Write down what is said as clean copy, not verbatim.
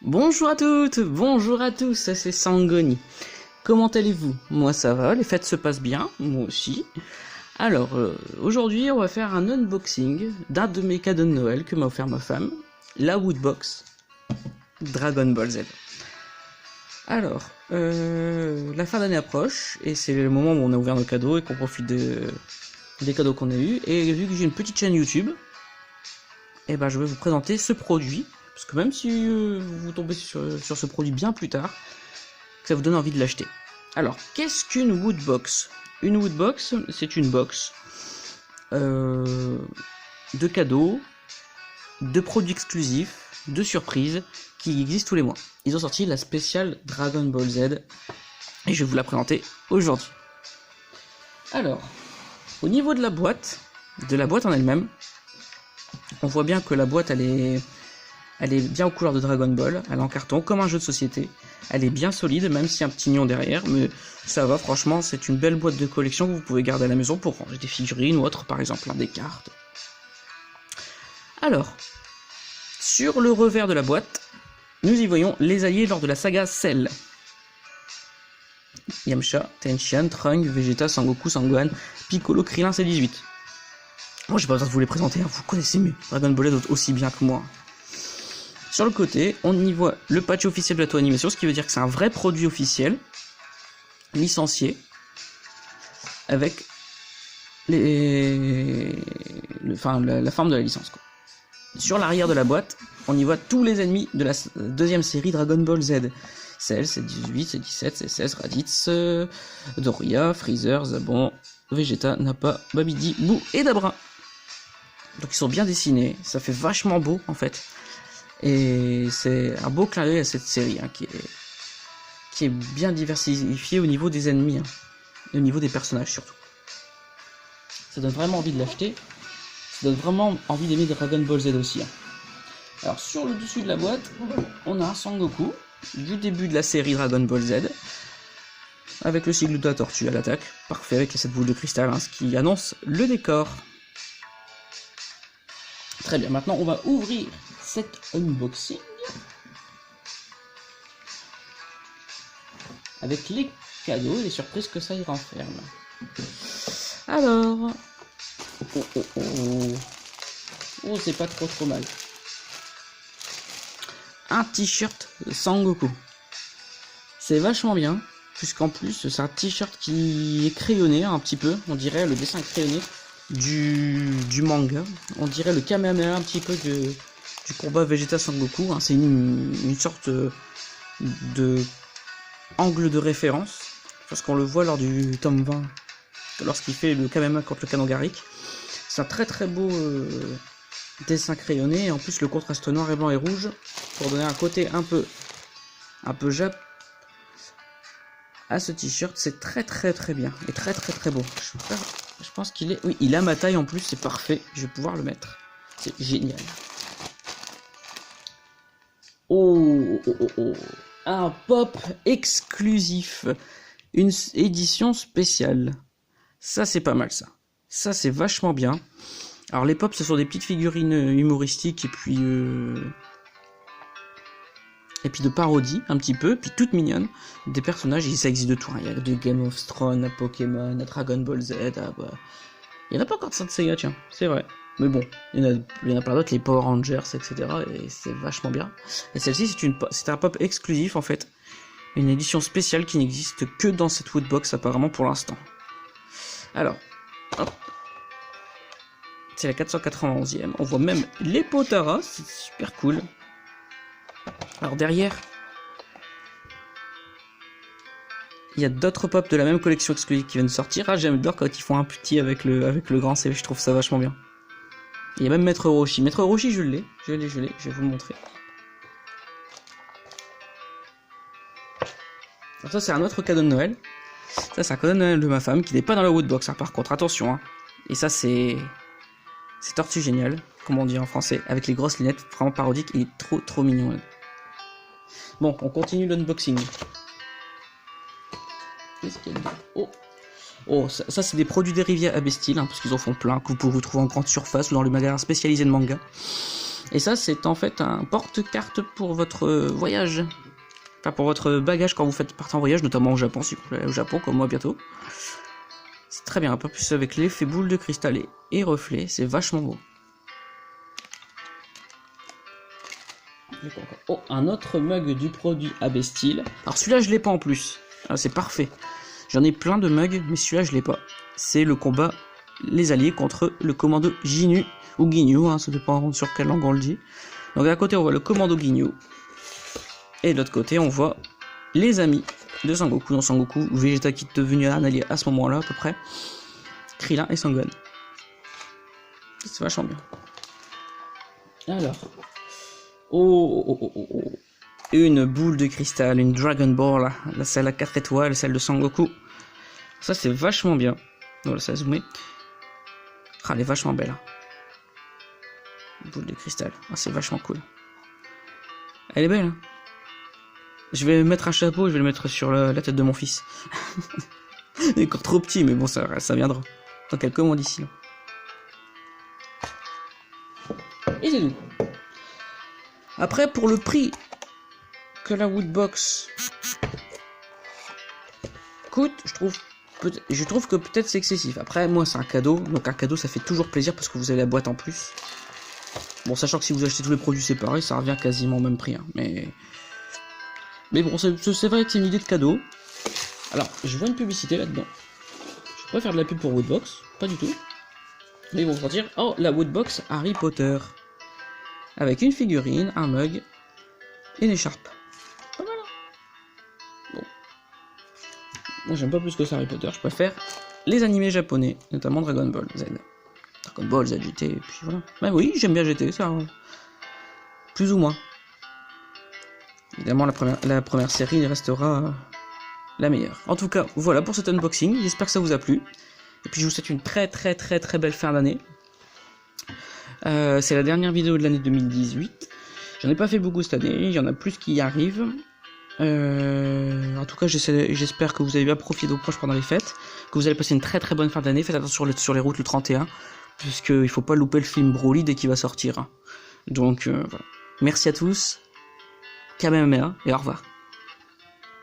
Bonjour à toutes, bonjour à tous, c'est Sangoni. Comment allez-vous? Moi ça va, les fêtes se passent bien, moi aussi. Alors, aujourd'hui on va faire un unboxing d'un de mes cadeaux de Noël que m'a offert ma femme, la Woodbox Dragon Ball Z. Alors, la fin d'année approche, et c'est le moment où on a ouvert nos cadeaux et qu'on profite des cadeaux qu'on a eus. Et vu que j'ai une petite chaîne YouTube, et ben je vais vous présenter ce produit. Parce que même si vous tombez sur ce produit bien plus tard, ça vous donne envie de l'acheter. Alors, qu'est-ce qu'une Woodbox? Une Woodbox, c'est une box de cadeaux, de produits exclusifs, de surprises, qui existent tous les mois. Ils ont sorti la spéciale Dragon Ball Z, et je vais vous la présenter aujourd'hui. Alors, au niveau de la boîte en elle-même, on voit bien que la boîte, elle est bien aux couleurs de Dragon Ball, elle est en carton, comme un jeu de société. Elle est bien solide, même s'il y a un petit nion derrière, mais ça va, franchement, c'est une belle boîte de collection que vous pouvez garder à la maison pour ranger des figurines ou autres, par exemple, des cartes. Alors, sur le revers de la boîte, nous y voyons les alliés lors de la saga Cell. Yamcha, Tenshinhan, Trunks, Vegeta, Sangoku, Sangohan, Piccolo, Krillin, C18. Moi, j'ai pas besoin de vous les présenter, hein, vous connaissez mieux Dragon Ball Z aussi bien que moi. Sur le côté, on y voit le patch officiel de la toile animation, ce qui veut dire que c'est un vrai produit officiel, licencié, avec la forme de la licence, quoi. Sur l'arrière de la boîte, on y voit tous les ennemis de la deuxième série Dragon Ball Z. Cell, C18, C17, C16, Raditz, Doria, Freezer, Zabon, Vegeta, Nappa, Babidi, Boo et Dabra. Donc ils sont bien dessinés, ça fait vachement beau en fait. Et c'est un beau clin d'œil à cette série, hein, qui est bien diversifiée au niveau des ennemis, hein, et au niveau des personnages surtout. Ça donne vraiment envie de l'acheter, ça donne vraiment envie d'aimer Dragon Ball Z aussi. Hein. Alors sur le dessus de la boîte, on a un Sangoku du début de la série Dragon Ball Z, avec le sigle de la tortue à l'attaque, parfait avec cette boule de cristal, hein, ce qui annonce le décor. Très bien, maintenant on va ouvrir cet unboxing avec les cadeaux et les surprises que ça y renferme. Alors, oh, c'est pas trop mal. Un t-shirt Sangoku. C'est vachement bien, puisqu'en plus c'est un t-shirt qui est crayonné un petit peu, on dirait le dessin crayonné du manga, on dirait le Kamehameha un petit peu du combat Vegeta Sangoku, hein. C'est une sorte de angle de référence, parce qu'on le voit lors du tome 20, lorsqu'il fait le Kamehameha contre le canon Garrick. C'est un très beau dessin crayonné, et en plus le contraste noir et blanc et rouge, pour donner un côté un peu Jap à ce t-shirt. C'est très bien, et très beau. Je pense qu'il est... Oui, il a ma taille en plus, c'est parfait. Je vais pouvoir le mettre. C'est génial. Oh. Un pop exclusif. Une édition spéciale. Ça, c'est pas mal, ça. Ça, c'est vachement bien. Alors, les pops, ce sont des petites figurines humoristiques et puis de parodie, un petit peu, puis toutes mignonnes. Des personnages, ça existe de tout. Hein. Il y a de Game of Thrones, à Pokémon, à Dragon Ball Z, il y en a pas encore de Saint Seiya, tiens, c'est vrai. Mais bon, il y en a plein d'autres, les Power Rangers, etc. Et c'est vachement bien. Et celle-ci, c'est un pop exclusif, en fait. Une édition spéciale qui n'existe que dans cette Woodbox, apparemment, pour l'instant. Alors, hop. C'est la 491e. On voit même les Potara, c'est super cool. Alors derrière, il y a d'autres pop de la même collection exclusive qui viennent de sortir. Ah, j'adore quand ils font un petit avec le grand CV, je trouve ça vachement bien. Il y a même Maître Roshi. Maître Roshi, je l'ai, je vais vous le montrer. Alors ça, c'est un autre cadeau de Noël. Ça, c'est un cadeau de Noël de ma femme qui n'est pas dans la Woodbox, hein, par contre, attention. Hein. Et ça, c'est Tortue Géniale, comme on dit en français, avec les grosses lunettes, vraiment parodique, il est trop mignon. Là. Bon, on continue l'unboxing. Qu'est-ce qu'il y a dedans ? Oh, ça c'est des produits dérivés à Bestil, hein, parce qu'ils en font plein, que vous pouvez vous trouver en grande surface ou dans le magasin spécialisé de manga. Et ça, c'est en fait un porte-carte pour votre voyage. Enfin, pour votre bagage quand vous partez en voyage, notamment au Japon, si vous voulez aller au Japon, comme moi bientôt. C'est très bien, un peu plus avec l'effet boule de cristal et reflet, c'est vachement beau. Oh, un autre mug du produit AB Style. Alors celui-là, je l'ai pas en plus. Ah, c'est parfait. J'en ai plein de mugs, mais celui-là, je l'ai pas. C'est le combat les alliés contre le commando Ginyu, ou Ginyu, hein, ça dépend sur quelle langue on le dit. Donc d'un côté, on voit le commando Ginyu. Et de l'autre côté, on voit les amis de Sangoku. Dans Sangoku, Vegeta qui est devenu un allié à ce moment-là, à peu près. Krillin et Sangohan. C'est vachement bien. Alors. Oh. Une boule de cristal, une Dragon Ball, là, celle à 4 étoiles, celle de Sangoku. Ça, c'est vachement bien. Voilà, ça a zoomé. Ah, elle est vachement belle. Hein. Boule de cristal. Ah, c'est vachement cool. Elle est belle, hein. Je vais mettre un chapeau, je vais le mettre sur la tête de mon fils. Il est encore trop petit, mais bon, ça viendra. Dans quelques mois d'ici là. Et c'est tout. Après, pour le prix que la Woodbox coûte, je trouve que peut-être c'est excessif. Après, moi, c'est un cadeau. Donc un cadeau, ça fait toujours plaisir parce que vous avez la boîte en plus. Bon, sachant que si vous achetez tous les produits séparés, ça revient quasiment au même prix. Hein. Mais bon, c'est vrai que c'est une idée de cadeau. Alors, je vois une publicité là-dedans. Je vais pas faire de la pub pour Woodbox, pas du tout. Mais ils vont sortir, oh, la Woodbox Harry Potter. Avec une figurine, un mug et une écharpe. Pas mal, hein. Bon. Moi, j'aime pas plus que ça Harry Potter, je préfère les animés japonais, notamment Dragon Ball Z. Dragon Ball, Z, GT, et puis voilà. Bah oui, j'aime bien GT, ça. Plus ou moins. Évidemment, la première série restera la meilleure. En tout cas, voilà pour cet unboxing. J'espère que ça vous a plu. Et puis, je vous souhaite une très belle fin d'année. C'est la dernière vidéo de l'année 2018. J'en ai pas fait beaucoup cette année. Il y en a plus qui y arrivent. En tout cas, j'espère que vous avez bien profité de vos proches pendant les fêtes. Que vous allez passer une très bonne fin d'année. Faites attention sur les routes le 31. Puisqu'il faut pas louper le film Broly dès qu'il va sortir. Donc, voilà. Merci à tous. Kamehameha et au revoir.